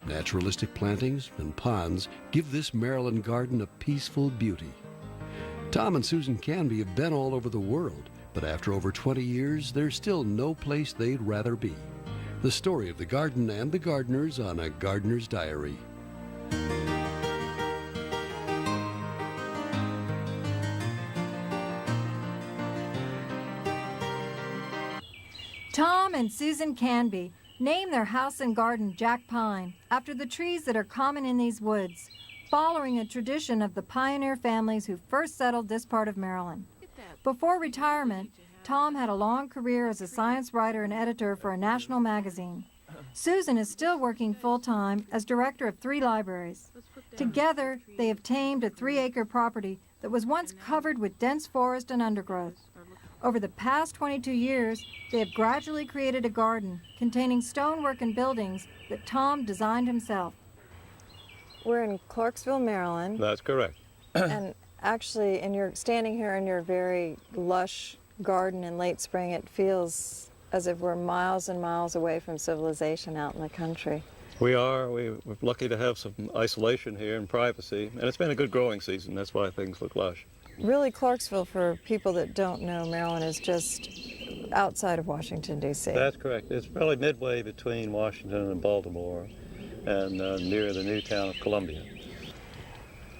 Naturalistic plantings and ponds give this Maryland garden a peaceful beauty. Tom and Susan Canby have been all over the world, but after over 20 years, there's still no place they'd rather be. The story of the garden and the Gardners on a Gardener's Diary. Tom and Susan Canby named their house and garden Jack Pine after the trees that are common in these woods, following a tradition of the pioneer families who first settled this part of Maryland. Before retirement, Tom had a long career as a science writer and editor for a national magazine. Susan is still working full-time as director of 3 libraries. Together, they have tamed a 3-acre property that was once covered with dense forest and undergrowth. Over the past 22 years, they have gradually created a garden containing stonework and buildings that Tom designed himself. We're in Clarksville, Maryland. That's correct. And actually, standing here in your very lush garden in late spring, it feels as if we're miles and miles away from civilization out in the country. We are. We're lucky to have some isolation here and privacy, and it's been a good growing season. That's why things look lush. Really, Clarksville, for people that don't know, Maryland is just outside of Washington, D.C. That's correct. It's probably midway between Washington and Baltimore, and near the new town of Columbia.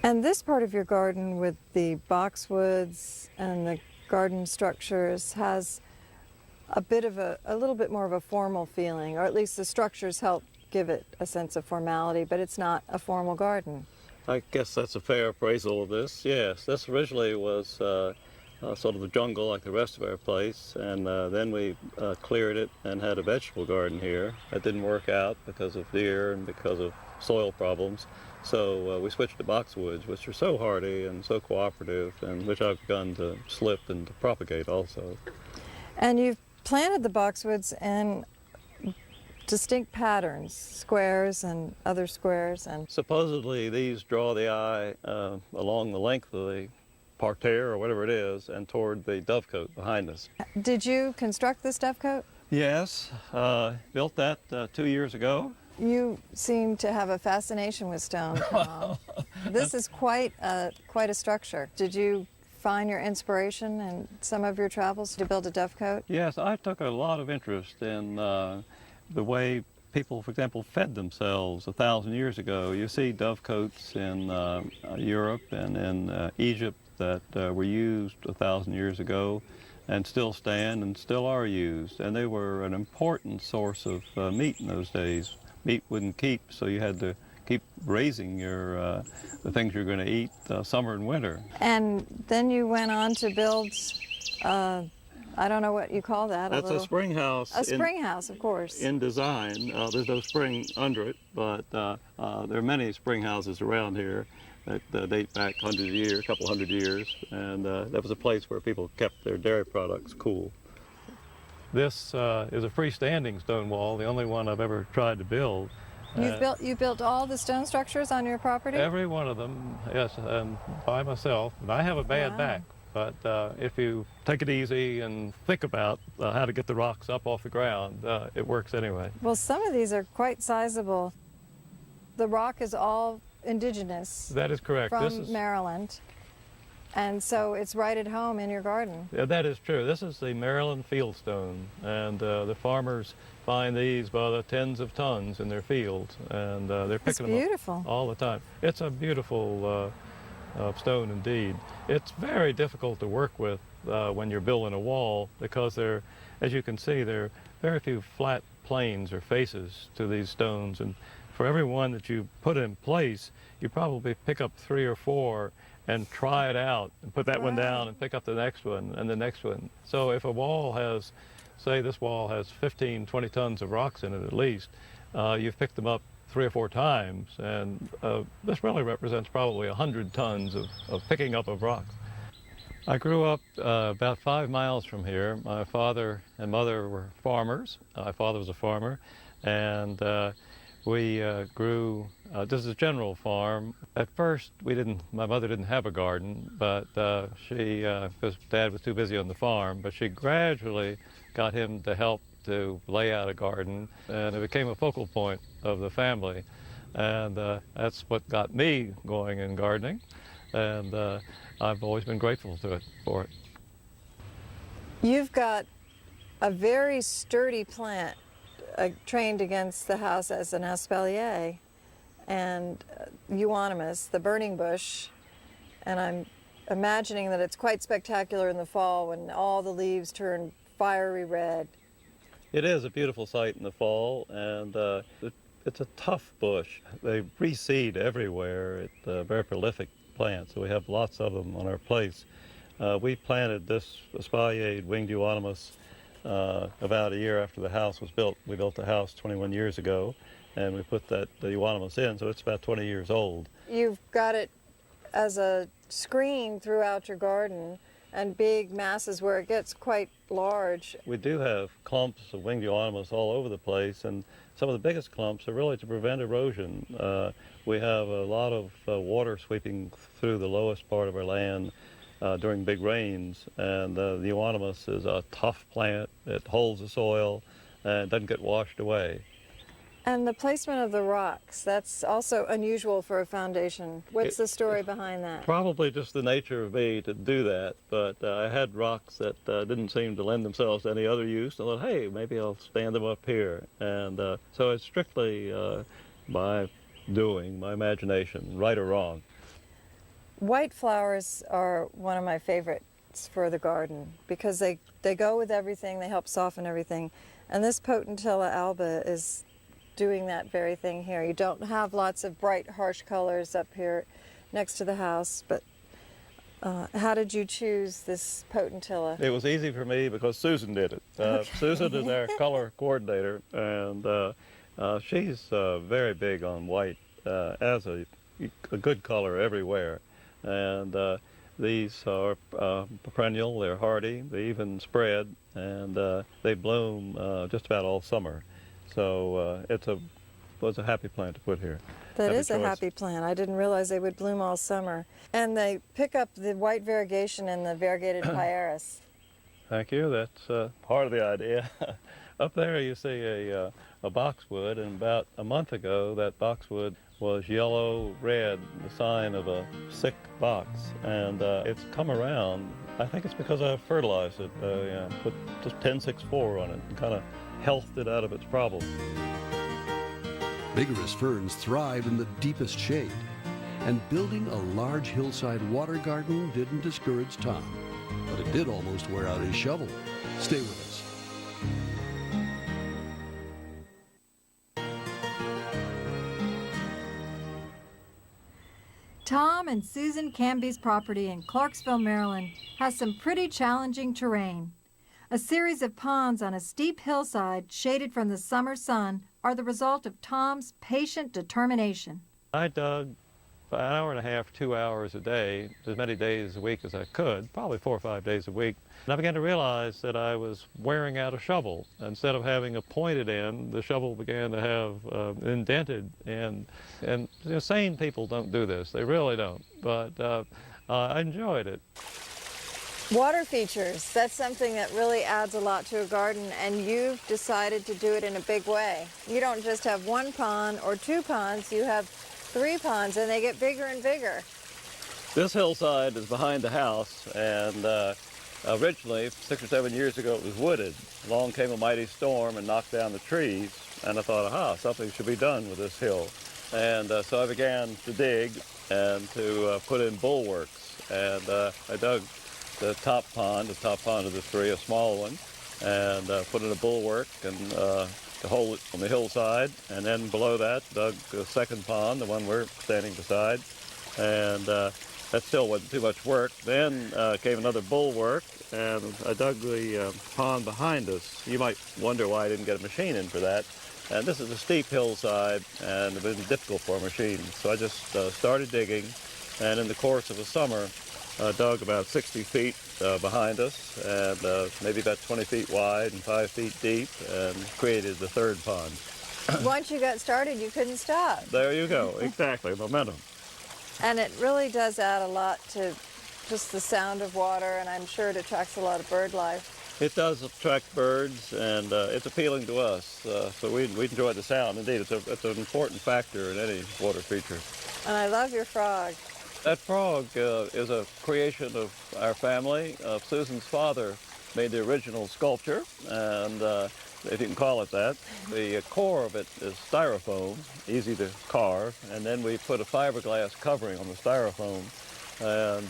And this part of your garden with the boxwoods and the garden structures has a little bit more of a formal feeling, or at least the structures help give it a sense of formality, but it's not a formal garden. I guess that's a fair appraisal of this. Yes, this originally was sort of a jungle like the rest of our place, and then we cleared it and had a vegetable garden here. That didn't work out because of deer and because of soil problems. So we switched to boxwoods, which are so hardy and so cooperative, and which I've begun to slip and to propagate also. And you've planted the boxwoods in distinct patterns, squares and other squares. And supposedly these draw the eye along the length of the parterre or whatever it is and toward the dovecote behind us. Did you construct this dovecote? Yes, built that 2 years ago. You seem to have a fascination with stone, Tom. This is quite a structure. Did you find your inspiration in some of your travels to build a dovecote? Yes, I took a lot of interest in the way people, for example, fed themselves 1,000 years ago. You see dovecotes in Europe and in Egypt that were used 1,000 years ago and still stand and still are used. And they were an important source of meat in those days. Meat wouldn't keep, so you had to keep raising your the things you're going to eat summer and winter. And then you went on to build I don't know what you call that. That's a spring house. A spring house, of course. In design. There's no spring under it, but there are many spring houses around here that date back a couple hundred years, and that was a place where people kept their dairy products cool. This is a freestanding stone wall, the only one I've ever tried to build. You built all the stone structures on your property? Every one of them, yes, and by myself. And I have a bad back. But if you take it easy and think about how to get the rocks up off the ground, it works anyway. Well, some of these are quite sizable. The rock is all indigenous. That is correct. From Maryland. And so it's right at home in your garden. Yeah, that is true. This is the Maryland fieldstone, and the farmers find these by the tens of tons in their fields, and they're picking them up all the time. It's a beautiful stone indeed. It's very difficult to work with when you're building a wall because as you can see, there are very few flat planes or faces to these stones, and for every one that you put in place, you probably pick up 3 or 4 and try it out and put that one down and pick up the next one and the next one. So if a wall has, say this wall has 15, 20 tons of rocks in it at least, you've picked them up 3 or 4 times, and this really represents probably 100 tons of picking up of rocks. I grew up about 5 miles from here. My father and mother were farmers. My father was a farmer, and we grew, this is a general farm. At first, my mother didn't have a garden, but because Dad was too busy on the farm, but she gradually got him to help to lay out a garden, and it became a focal point of the family. And that's what got me going in gardening. And I've always been grateful to it for it. You've got a very sturdy plant trained against the house as an espalier, and euonymus, the burning bush, and I'm imagining that it's quite spectacular in the fall when all the leaves turn fiery red. It is a beautiful sight in the fall, and it's a tough bush. They reseed everywhere. It's a very prolific plant, so we have lots of them on our place. We planted this espaliered winged euonymus about a year after the house was built. We built the house 21 years ago, and we put the euonymus in, so it's about 20 years old. You've got it as a screen throughout your garden, and big masses where it gets quite large. We do have clumps of winged euonymus all over the place, and some of the biggest clumps are really to prevent erosion. We have a lot of water sweeping through the lowest part of our land during big rains, and the euonymus is a tough plant. It holds the soil and doesn't get washed away. And the placement of the rocks, that's also unusual for a foundation. What's the story behind that? Probably just the nature of me to do that, but I had rocks that didn't seem to lend themselves to any other use. I thought, hey, maybe I'll stand them up here. And so it's strictly my doing, my imagination, right or wrong. White flowers are one of my favorites for the garden because they go with everything, they help soften everything. And this Potentilla alba is doing that very thing here. You don't have lots of bright, harsh colors up here next to the house, but how did you choose this Potentilla? It was easy for me because Susan did it. Okay. Susan is our color coordinator, and she's very big on white as a good color everywhere. And these are perennial, they're hardy, they even spread, and they bloom just about all summer. So it was a happy plant to put here. That happy is a choice. happy plant. I didn't realize they would bloom all summer. And they pick up the white variegation in the variegated Pieris. Thank you. That's part of the idea. Up there you see a boxwood, and about a month ago that boxwood was yellow-red, the sign of a sick box. And it's come around. I think it's because I fertilized it. Put just 10-6-4 on it and kind of healthed it out of its problem. Vigorous ferns thrive in the deepest shade, and building a large hillside water garden didn't discourage Tom, but it did almost wear out his shovel. Stay with us. Tom and Susan Canby's property in Clarksville, Maryland has some pretty challenging terrain. A series of ponds on a steep hillside shaded from the summer sun are the result of Tom's patient determination. I dug for an hour and a half, 2 hours a day, as many days a week as I could, probably 4 or 5 days a week. And I began to realize that I was wearing out a shovel. Instead of having a pointed end, the shovel began to have indented end. And sane people don't do this. They really don't. But I enjoyed it. Water features, that's something that really adds a lot to a garden, and you've decided to do it in a big way. You don't just have one pond or 2 ponds, you have 3 ponds, and they get bigger and bigger. This hillside is behind the house, and originally, 6 or 7 years ago, it was wooded. Along came a mighty storm and knocked down the trees, and I thought, aha, something should be done with this hill. And so I began to dig and to put in bulwarks, and I dug the top pond of the 3, a small one, and put in a bulwark and to hold it on the hillside, and then below that dug the second pond, the one we're standing beside, and that still wasn't too much work. Then came another bulwark, and I dug the pond behind us. You might wonder why I didn't get a machine in for that. And this is a steep hillside, and it was difficult for a machine. So I just started digging, and in the course of a summer, dug about 60 feet behind us, and maybe about 20 feet wide and 5 feet deep, and created the 3rd pond. Once you got started, you couldn't stop. There you go, exactly, momentum. And it really does add a lot to just the sound of water, and I'm sure it attracts a lot of bird life. It does attract birds, and it's appealing to us, so we enjoy the sound. Indeed, it's an important factor in any water feature. And I love your frog. That frog is a creation of our family. Susan's father made the original sculpture, and if you can call it that. The core of it is styrofoam, easy to carve, and then we put a fiberglass covering on the styrofoam. And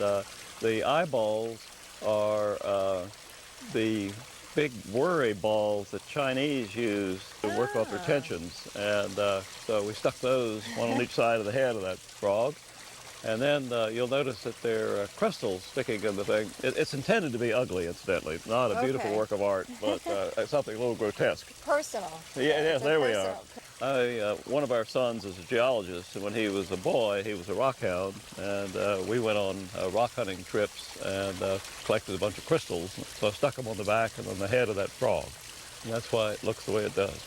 the eyeballs are the big worry balls that Chinese use to work off their tensions. And so we stuck those, one on each side of the head of that frog. And then you'll notice that there are crystals sticking in the thing. It's intended to be ugly, incidentally. It's not a beautiful work of art, but something a little grotesque. Personal. Yeah, yes, there we are. One of our sons is a geologist, and when he was a boy, he was a rock hound, and we went on rock hunting trips and collected a bunch of crystals. So I stuck them on the back and on the head of that frog. And that's why it looks the way it does.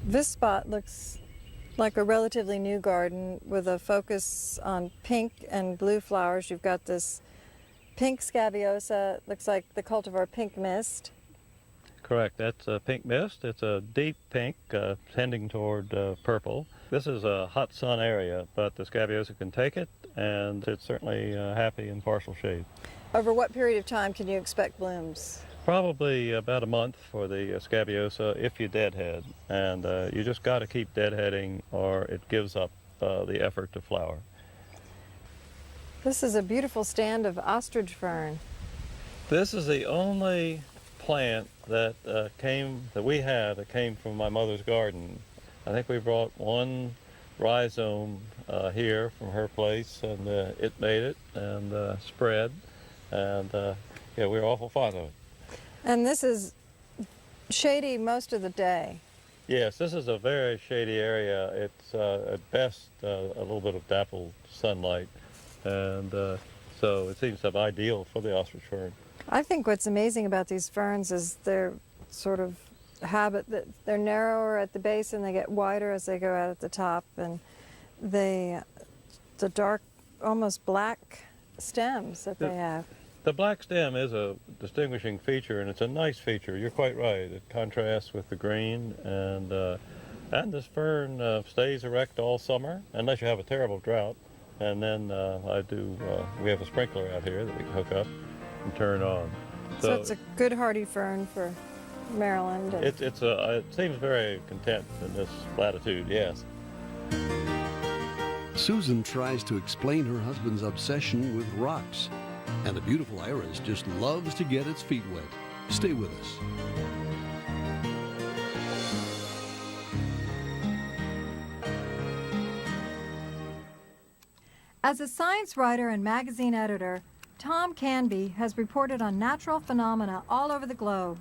This spot looks like a relatively new garden with a focus on pink and blue flowers. You've got this pink scabiosa, looks like the cultivar pink mist. Correct. That's a pink mist. It's a deep pink tending toward purple. This is a hot sun area, but the scabiosa can take it, and it's certainly happy in partial shade. Over what period of time can you expect blooms? Probably about a month for the scabiosa if you deadhead, and you just got to keep deadheading or it gives up the effort to flower. This is a beautiful stand of ostrich fern. This is the only plant that we had that came from my mother's garden. I think we brought one rhizome here from her place, and it made it and spread, and yeah, we were awful fond of it. And this is shady most of the day. Yes, this is a very shady area. It's at best a little bit of dappled sunlight, and so it seems to be ideal for the ostrich fern. I think what's amazing about these ferns is their sort of habit that they're narrower at the base and they get wider as they go out at the top, and the dark, almost black stems that they have. The black stem is a distinguishing feature, and it's a nice feature. You're quite right. It contrasts with the green, and this fern stays erect all summer, unless you have a terrible drought. And then we have a sprinkler out here that we can hook up and turn on. So it's a good hardy fern for Maryland. It seems very content in this latitude, yes. Susan tries to explain her husband's obsession with rocks. And the beautiful iris just loves to get its feet wet. Stay with us. As a science writer and magazine editor, Tom Canby has reported on natural phenomena all over the globe.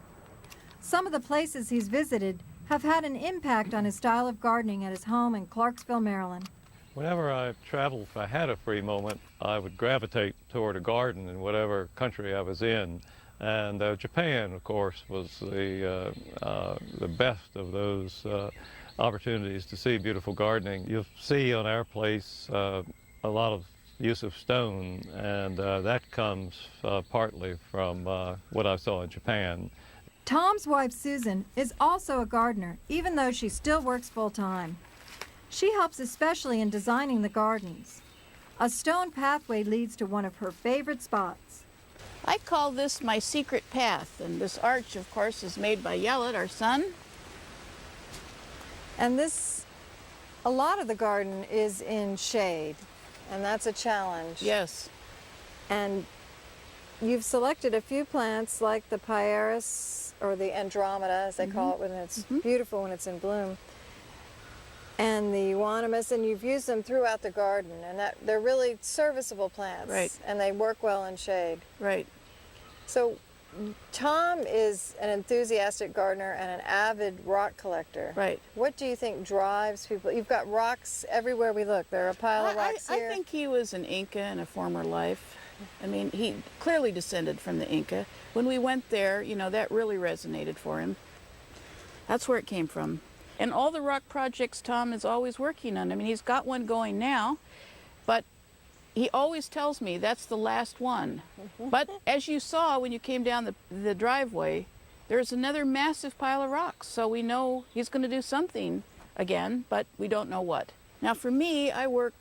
Some of the places he's visited have had an impact on his style of gardening at his home in Clarksville, Maryland. Whenever I traveled, if I had a free moment, I would gravitate toward a garden in whatever country I was in. And Japan, of course, was the best of those opportunities to see beautiful gardening. You'll see on our place a lot of use of stone, and that comes partly from what I saw in Japan. Tom's wife, Susan, is also a gardener, even though she still works full-time. She helps especially in designing the gardens. A stone pathway leads to one of her favorite spots. I call this my secret path, and this arch, of course, is made by Yellet, our son. And a lot of the garden is in shade, and that's a challenge. Yes. And you've selected a few plants like the Pieris, or the Andromeda, as they call it, when it's beautiful when it's in bloom, and the Euonymus, and you've used them throughout the garden, and they're really serviceable plants. Right. And they work well in shade. Right. So Tom is an enthusiastic gardener and an avid rock collector. Right. What do you think drives people? You've got rocks everywhere we look. There are a pile of rocks here. I think he was an Inca in a former life. I mean, he clearly descended from the Inca. When we went there, you know, that really resonated for him. That's where it came from. And all the rock projects Tom is always working on. I mean, he's got one going now, but he always tells me that's the last one. But as you saw when you came down the driveway, there's another massive pile of rocks. So we know he's going to do something again, but we don't know what. Now for me, I work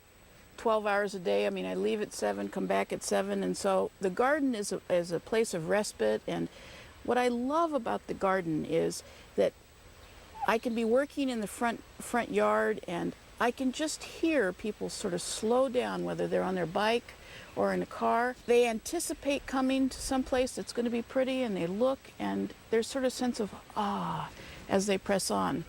12 hours a day. I mean, I leave at 7, come back at 7, and so the garden is a place of respite. And what I love about the garden is that I can be working in the front yard, and I can just hear people sort of slow down, whether they're on their bike or in a car. They anticipate coming to some place that's going to be pretty, and they look, and there's sort of a sense of ah as they press on.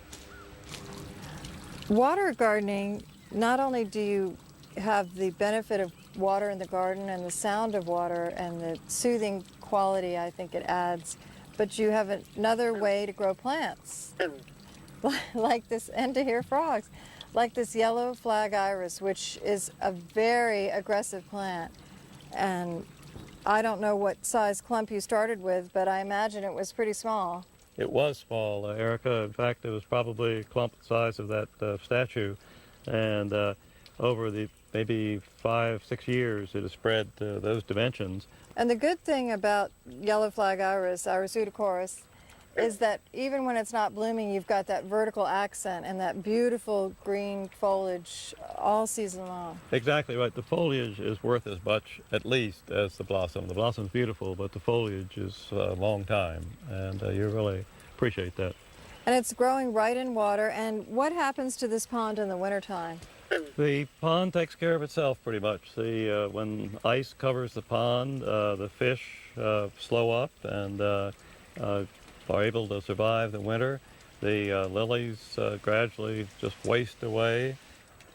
Water gardening, not only do you have the benefit of water in the garden and the sound of water and the soothing quality I think it adds, but you have another way to grow plants, like this, and to hear frogs, like this yellow flag iris, which is a very aggressive plant. And I don't know what size clump you started with, but I imagine it was pretty small. It was small, Erica. In fact, it was probably a clump the size of that statue. And over the maybe 5-6 years, it has spread to those dimensions. And the good thing about yellow flag iris, Iris udicorus, is that even when it's not blooming, you've got that vertical accent and that beautiful green foliage all season long. Exactly right. The foliage is worth as much, at least, as the blossom. The blossom's beautiful, but the foliage is a long time, and you really appreciate that. And it's growing right in water. And what happens to this pond in the wintertime? The pond takes care of itself pretty much. When ice covers the pond, the fish slow up and are able to survive the winter. The lilies gradually just waste away.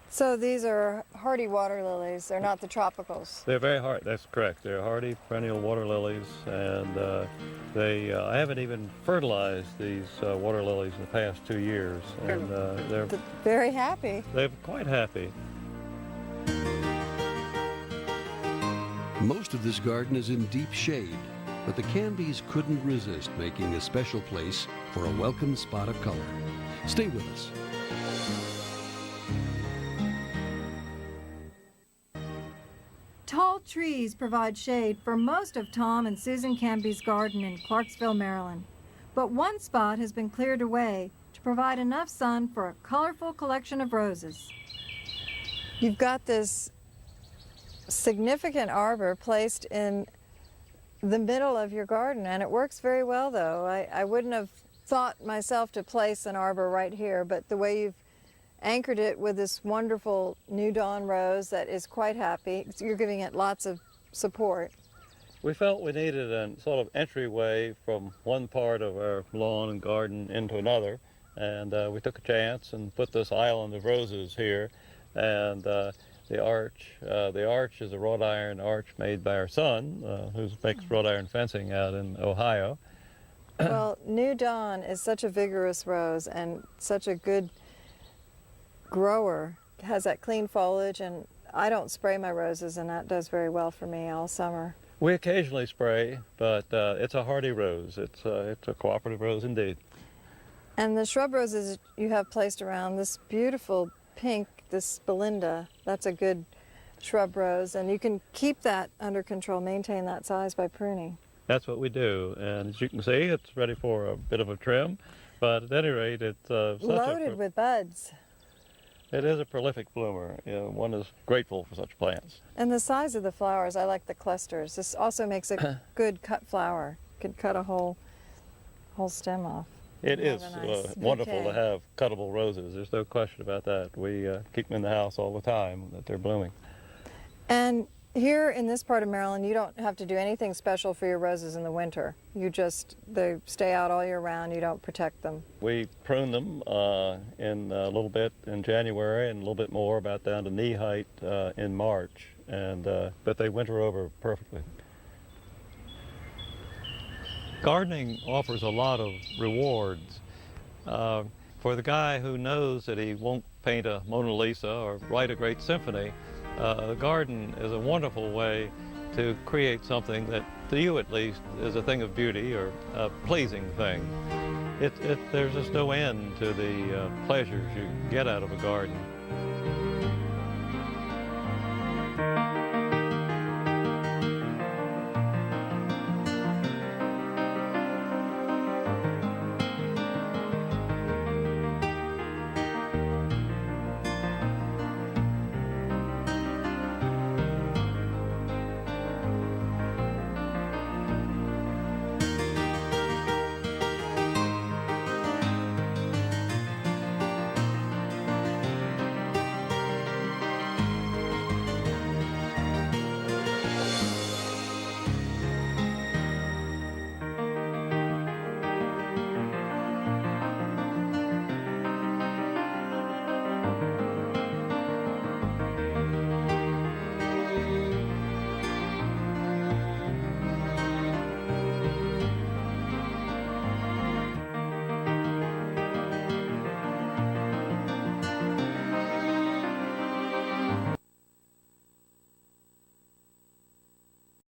So these are hardy water lilies. They're not the tropicals. They're very hard. That's correct. They're hardy perennial water lilies, and I haven't even fertilized these water lilies in the past 2 years, and they're very happy. They're quite happy. Most of this garden is in deep shade, but the Canbys couldn't resist making a special place for a welcome spot of color. Stay with us. Tall trees provide shade for most of Tom and Susan Canby's garden in Clarksville, Maryland. But one spot has been cleared away to provide enough sun for a colorful collection of roses. You've got this significant arbor placed in the middle of your garden, and it works very well, though. I wouldn't have thought myself to place an arbor right here, but the way you've anchored it with this wonderful New Dawn rose that is quite happy, you're giving it lots of support. We felt we needed a sort of entryway from one part of our lawn and garden into another, and we took a chance and put this island of roses here. And the arch is a wrought iron arch made by our son, who makes wrought iron fencing out in Ohio. Well, New Dawn is such a vigorous rose and such a good grower. It has that clean foliage, and I don't spray my roses, and that does very well for me all summer. We occasionally spray, but it's a hardy rose. It's a cooperative rose indeed. And the shrub roses you have placed around, this beautiful pink, this Belinda, that's a good shrub rose, and you can keep that under control, maintain that size by pruning. That's what we do, and as you can see, it's ready for a bit of a trim, but at any rate, it's loaded with buds. It is a prolific bloomer. One is grateful for such plants. And the size of the flowers, I like the clusters. This also makes a good cut flower. You could cut a whole stem off. It is wonderful to have cuttable roses. There's no question about that. We keep them in the house all the time, that they're blooming. And here in this part of Maryland, you don't have to do anything special for your roses in the winter. They stay out all year round. You don't protect them. We prune them in a little bit in January and a little bit more, about down to knee height, in March. But they winter over perfectly. Gardening offers a lot of rewards. For the guy who knows that he won't paint a Mona Lisa or write a great symphony, the garden is a wonderful way to create something that, to you at least, is a thing of beauty or a pleasing thing. There's just no end to the pleasures you get out of a garden.